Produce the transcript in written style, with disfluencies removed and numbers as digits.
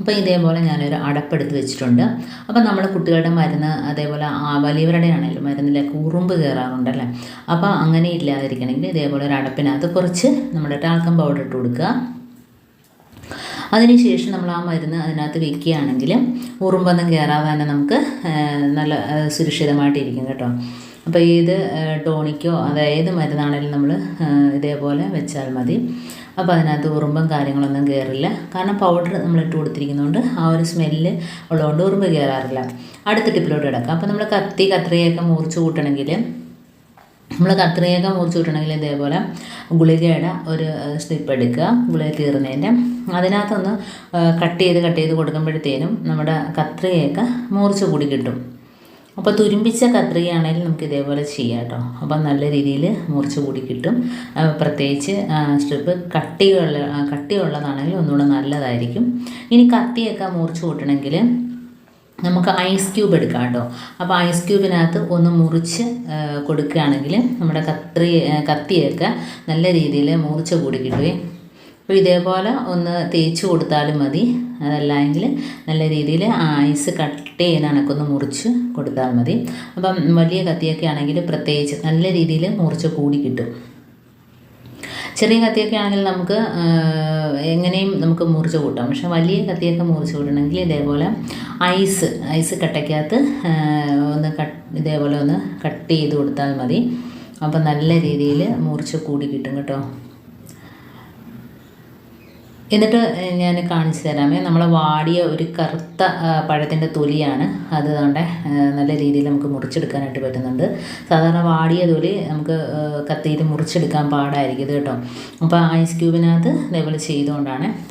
അപ്പോൾ ഇതേപോലെ ഞാനൊരു അടപ്പെടുത്ത് വെച്ചിട്ടുണ്ട്. അപ്പോൾ നമ്മൾ കുട്ടികളുടെ മരുന്ന് അതേപോലെ വലിയവരുടെ ആണെങ്കിലും മരുന്നിലേക്ക് ഉറുമ്പ് കയറാറുണ്ടല്ലേ. അപ്പോൾ അങ്ങനെ ഇല്ലാതിരിക്കണമെങ്കിൽ ഇതേപോലെ ഒരു അടപ്പിനകത്ത് കുറച്ച് നമ്മുടെ ടാൽക്കം പൗഡർ ഇട്ട് കൊടുക്കുക. അതിനുശേഷം നമ്മൾ ആ മരുന്ന് അതിനകത്ത് വെക്കുകയാണെങ്കിൽ ഉറുമ്പൊന്നും കയറാതെ തന്നെ നമുക്ക് നല്ല സുരക്ഷിതമായിട്ടിരിക്കും കേട്ടോ. അപ്പോൾ ഏത് ടോണിക്കോ അതായത് മരുന്നാണെങ്കിലും നമ്മൾ ഇതേപോലെ വെച്ചാൽ മതി. അപ്പോൾ അതിനകത്ത് ഉറുമ്പും കാര്യങ്ങളൊന്നും കയറില്ല. കാരണം പൗഡർ നമ്മൾ ഇട്ട് കൊടുത്തിരിക്കുന്നതുകൊണ്ട് ആ ഒരു സ്മെല്ല് ഉള്ളതുകൊണ്ട് ഉറുമ്പ് കയറാറില്ല. അടുത്ത ടിപ്പിലോട്ട് കിടക്കാം. അപ്പോൾ നമ്മൾ കത്രികയൊക്കെ മുറിച്ച് കൂട്ടണമെങ്കിൽ ഇതേപോലെ ഗുളികയുടെ ഒരു സ്ട്രിപ്പ് എടുക്കുക. ഗുളിക കീറുന്നതിൻ്റെ അതിനകത്തൊന്ന് കട്ട് ചെയ്ത് കൊടുക്കുമ്പോഴത്തേനും നമ്മുടെ കത്രികയൊക്കെ മുറിച്ച് കൂടി കിട്ടും. അപ്പോൾ തുരുമ്പിച്ച കത്രികയാണെങ്കിൽ നമുക്ക് ഇതേപോലെ ചെയ്യാം കേട്ടോ. അപ്പം നല്ല രീതിയിൽ മുറിച്ച് കൂടി കിട്ടും. പ്രത്യേകിച്ച് സ്ട്രിപ്പ് കട്ടിയുള്ളതാണെങ്കിൽ ഒന്നുകൂടെ നല്ലതായിരിക്കും. ഇനി കത്തിയൊക്കെ മുറിച്ച് കൂട്ടണമെങ്കിൽ നമുക്ക് ഐസ് ക്യൂബ് എടുക്കാം കേട്ടോ. അപ്പോൾ ഐസ് ക്യൂബിനകത്ത് ഒന്ന് മുറിച്ച് കൊടുക്കുകയാണെങ്കിൽ നമ്മുടെ കത്തിയൊക്കെ നല്ല രീതിയിൽ മുറിച്ച് കൂടി കിട്ടുവേ. അപ്പോൾ ഇതേപോലെ ഒന്ന് തേച്ച് കൊടുത്താലും മതി. അതല്ലെങ്കിൽ നല്ല രീതിയിൽ ഐസ് കട്ട് ചെയ്യുന്ന കണക്കൊന്ന് മുറിച്ച് കൊടുത്താൽ മതി. അപ്പം വലിയ കത്തിയൊക്കെ ആണെങ്കിൽ പ്രത്യേകിച്ച് നല്ല രീതിയിൽ മുറിച്ച് കൂടി കിട്ടും. ചെറിയ കത്തിയൊക്കെ ആണെങ്കിൽ നമുക്ക് എങ്ങനെയും നമുക്ക് മുറിച്ച് കൂട്ടാം. പക്ഷെ വലിയ കത്തിയൊക്കെ മുറിച്ച് കൂട്ടണമെങ്കിൽ ഇതേപോലെ ഐസ് കട്ടയ്ക്കകത്ത് ഇതേപോലെ ഒന്ന് കട്ട് ചെയ്ത് കൊടുത്താൽ മതി. അപ്പം നല്ല രീതിയിൽ മുറിച്ച് കൂടി കിട്ടും കേട്ടോ. എന്നിട്ട് ഞാൻ കാണിച്ചു തരാമേ. നമ്മൾ വാടിയ ഒരു കറുത്ത പഴത്തിൻ്റെ തൊലിയാണ് അത്. നല്ല രീതിയിൽ നമുക്ക് മുറിച്ചെടുക്കാനായിട്ട് പറ്റുന്നുണ്ട്. സാധാരണ വാടിയ തൊലി നമുക്ക് കത്തിയിൽ മുറിച്ചെടുക്കാൻ പാടായിരിക്കും ഇത് കേട്ടോ. അപ്പോൾ ഐസ് ക്യൂബിനകത്ത് ഇതേപോലെ ചെയ്തുകൊണ്ടാണ്.